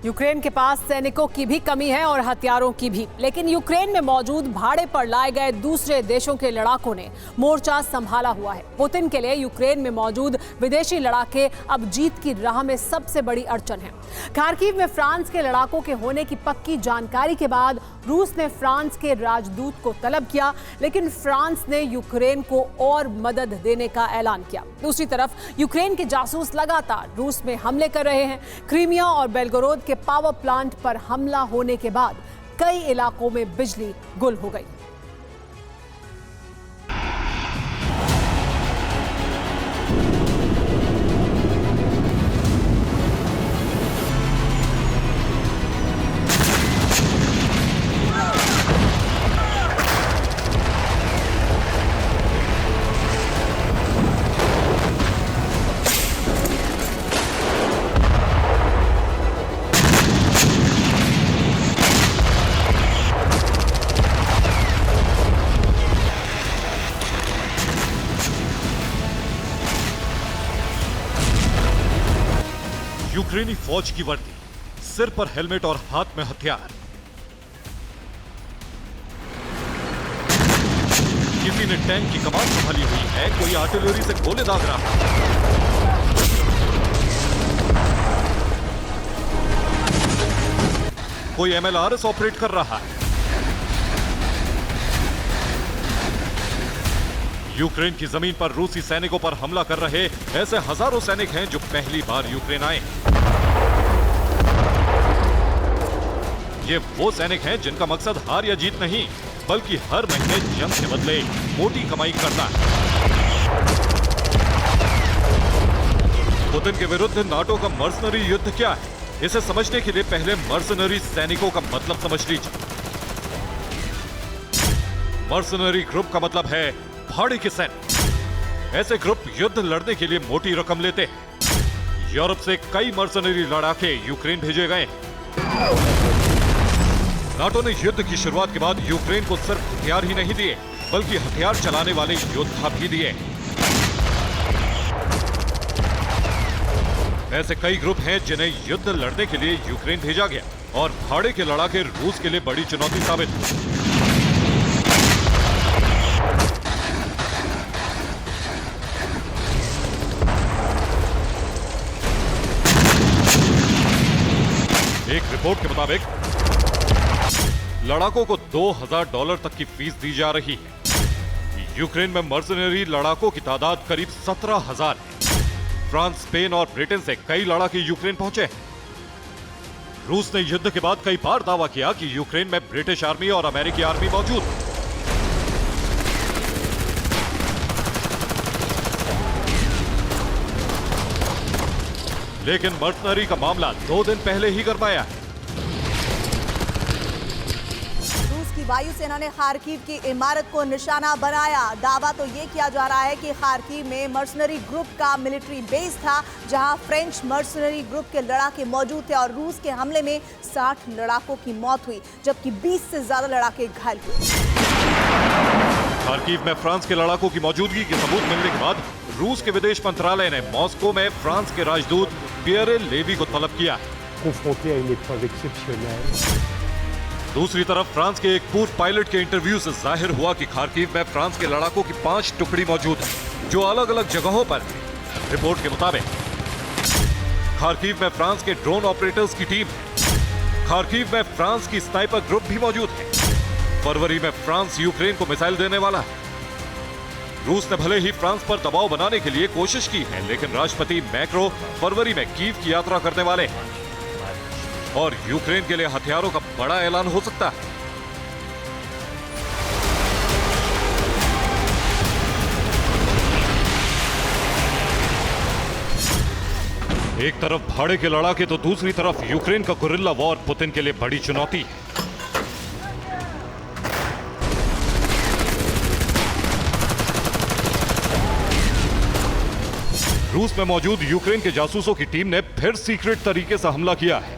Ukraine के पास सैनिकों की भी कमी है और हथियारों की भी, लेकिन यूक्रेन में मौजूद भाड़े पर लाए गए दूसरे देशों के लड़ाकों ने मोर्चा संभाला हुआ है। पुतिन के लिए यूक्रेन में मौजूद विदेशी लड़ाके अब जीत की राह में सबसे बड़ी अड़चन है। खार्किव में फ्रांस के लड़ाकों के होने की पक्की जानकारी के बाद रूस ने फ्रांस के राजदूत को तलब किया, लेकिन फ्रांस ने यूक्रेन को और मदद देने का ऐलान किया। दूसरी तरफ यूक्रेन के जासूस लगातार रूस में हमले कर रहे हैं। क्रीमिया और बेलगोरोद के पावर प्लांट पर हमला होने के बाद कई इलाकों में बिजली गुल हो गई। यूक्रेनी फौज की वर्दी, सिर पर हेलमेट और हाथ में हथियार। किसी ने टैंक की कमान संभाली हुई है, कोई आर्टिलरी से गोले दाग रहा है। कोई एमएलआरएस ऑपरेट कर रहा है। यूक्रेन की जमीन पर रूसी सैनिकों पर हमला कर रहे ऐसे हजारों सैनिक हैं जो पहली बार यूक्रेन आए। ये वो सैनिक हैं जिनका मकसद हार या जीत नहीं, बल्कि हर महीने जंग के बदले मोटी कमाई करना है। पुतिन के विरुद्ध नाटो का मर्सनरी युद्ध क्या है, इसे समझने के लिए पहले मर्सनरी सैनिकों का मतलब समझ लीजिए। मर्सनरी ग्रुप का मतलब है भाड़े के सैनिक। ऐसे ग्रुप युद्ध लड़ने के लिए मोटी रकम लेते हैं। यूरोप से कई मर्सनरी लड़ाके यूक्रेन भेजे गए। नाटो ने युद्ध की शुरुआत के बाद यूक्रेन को सिर्फ हथियार ही नहीं दिए, बल्कि हथियार चलाने वाले योद्धा भी दिए। ऐसे कई ग्रुप हैं जिन्हें युद्ध लड़ने के लिए यूक्रेन भेजा गया और भाड़े के लड़ाके रूस के लिए बड़ी चुनौती साबित हुए। एक रिपोर्ट के मुताबिक लड़ाकों को $2000 तक की फीस दी जा रही है। यूक्रेन में मर्सनरी लड़ाकों की तादाद करीब 17,000 है। फ्रांस, स्पेन और ब्रिटेन से कई लड़ाके यूक्रेन पहुंचे हैं। रूस ने युद्ध के बाद कई बार दावा किया कि यूक्रेन में ब्रिटिश आर्मी और अमेरिकी आर्मी मौजूद है। लेकिन मर्सनरी का मामला 2 दिन पहले ही गरमाया है। रूस की वायुसेना ने खार्किव की इमारत को निशाना बनाया। दावा तो ये किया जा रहा है कि खार्किव में मर्सनरी ग्रुप का मिलिट्री बेस था, जहां फ्रेंच मर्सनरी ग्रुप के लड़ाके मौजूद थे और रूस के हमले में 60 लड़ाकों की मौत हुई, जबकि 20 से ज्यादा लड़ाके घायल हुए। खार्किव में फ्रांस के लड़ाकों की मौजूदगी के सबूत मिलने के बाद रूस के विदेश मंत्रालय ने मॉस्को में फ्रांस के राजदूत पियरे लेवी को तलब किया। दूसरी तरफ फ्रांस के एक पूर्व पायलट के इंटरव्यू से जाहिर हुआ कि खार्किव में फ्रांस के लड़ाकों की 5 टुकड़ी मौजूद है, जो अलग अलग जगहों पर है। रिपोर्ट के मुताबिक खार्किव में फ्रांस के ड्रोन ऑपरेटर्स की टीम है। खार्किव में फ्रांस की स्नाइपर ग्रुप भी मौजूद है। फरवरी में फ्रांस यूक्रेन को मिसाइल देने वाला है। रूस ने भले ही फ्रांस पर दबाव बनाने के लिए कोशिश की है, लेकिन राष्ट्रपति मैक्रो फरवरी में कीव की यात्रा करने वाले हैं और यूक्रेन के लिए हथियारों का बड़ा ऐलान हो सकता है। एक तरफ भाड़े के लड़ाके तो दूसरी तरफ यूक्रेन का गुरिल्ला वॉर पुतिन के लिए बड़ी चुनौती है। रूस में मौजूद यूक्रेन के जासूसों की टीम ने फिर सीक्रेट तरीके से हमला किया है।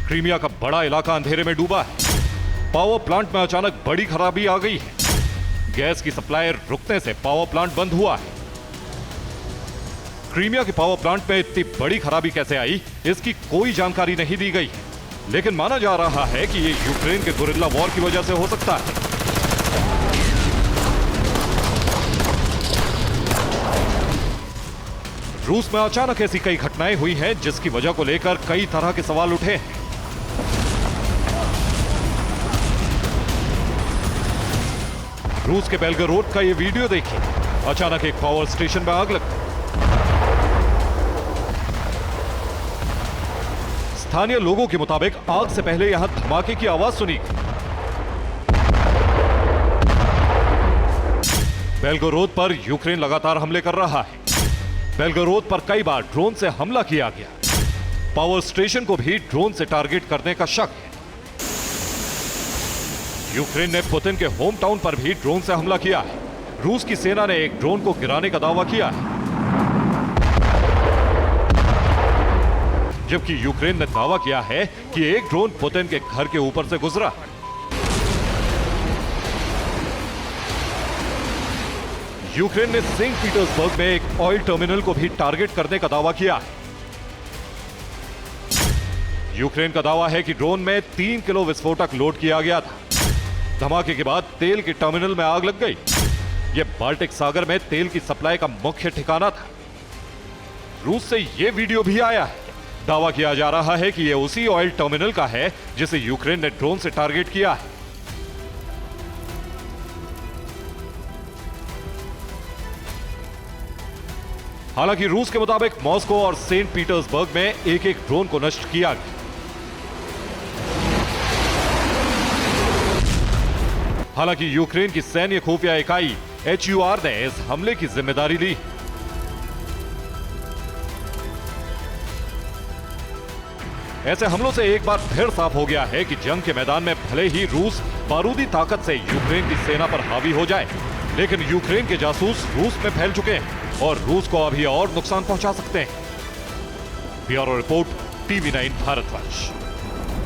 क्रीमिया का बड़ा इलाका अंधेरे में डूबा है। पावर प्लांट में अचानक बड़ी खराबी आ गई है। गैस की सप्लाई रुकने से पावर प्लांट बंद हुआ है। क्रीमिया के पावर प्लांट में इतनी बड़ी खराबी कैसे आई, इसकी कोई जानकारी नहीं दी गई, लेकिन माना जा रहा है कि ये यूक्रेन के गुरिल्ला वॉर की वजह से हो सकता है। रूस में अचानक ऐसी कई घटनाएं हुई हैं जिसकी वजह को लेकर कई तरह के सवाल उठे हैं। रूस के बेल्गोरोड का ये वीडियो देखिए। अचानक एक पावर स्टेशन में आग लग गई। स्थानीय लोगों के मुताबिक आग से पहले यहां धमाके की आवाज सुनी गई। बेल्गोरोद पर यूक्रेन लगातार हमले कर रहा है। बेल्गोरोद पर कई बार ड्रोन से हमला किया गया। पावर स्टेशन को भी ड्रोन से टारगेट करने का शक है। यूक्रेन ने पुतिन के होम टाउन पर भी ड्रोन से हमला किया है। रूस की सेना ने एक ड्रोन को गिराने का दावा किया है, जबकि यूक्रेन ने दावा किया है कि एक ड्रोन पुतिन के घर के ऊपर से गुजरा। यूक्रेन ने सेंट पीटर्सबर्ग में एक ऑयल टर्मिनल को भी टारगेट करने का दावा किया है। यूक्रेन का दावा है कि ड्रोन में 3 किलो विस्फोटक लोड किया गया था। धमाके के बाद तेल के टर्मिनल में आग लग गई। यह बाल्टिक सागर में तेल की सप्लाई का मुख्य ठिकाना था। रूस से यह वीडियो भी आया है। दावा किया जा रहा है कि यह उसी ऑयल टर्मिनल का है जिसे यूक्रेन ने ड्रोन से टारगेट किया है। हालांकि रूस के मुताबिक मॉस्को और सेंट पीटर्सबर्ग में एक एक ड्रोन को नष्ट किया गया। हालांकि यूक्रेन की सैन्य खुफिया इकाई HUR ने इस हमले की जिम्मेदारी ली। ऐसे हमलों से एक बार फिर साफ हो गया है कि जंग के मैदान में भले ही रूस बारूदी ताकत से यूक्रेन की सेना पर हावी हो जाए, लेकिन यूक्रेन के जासूस रूस में फैल चुके हैं और रूस को अभी और नुकसान पहुंचा सकते हैं। Bureau report, TV9 Bharatvarsh.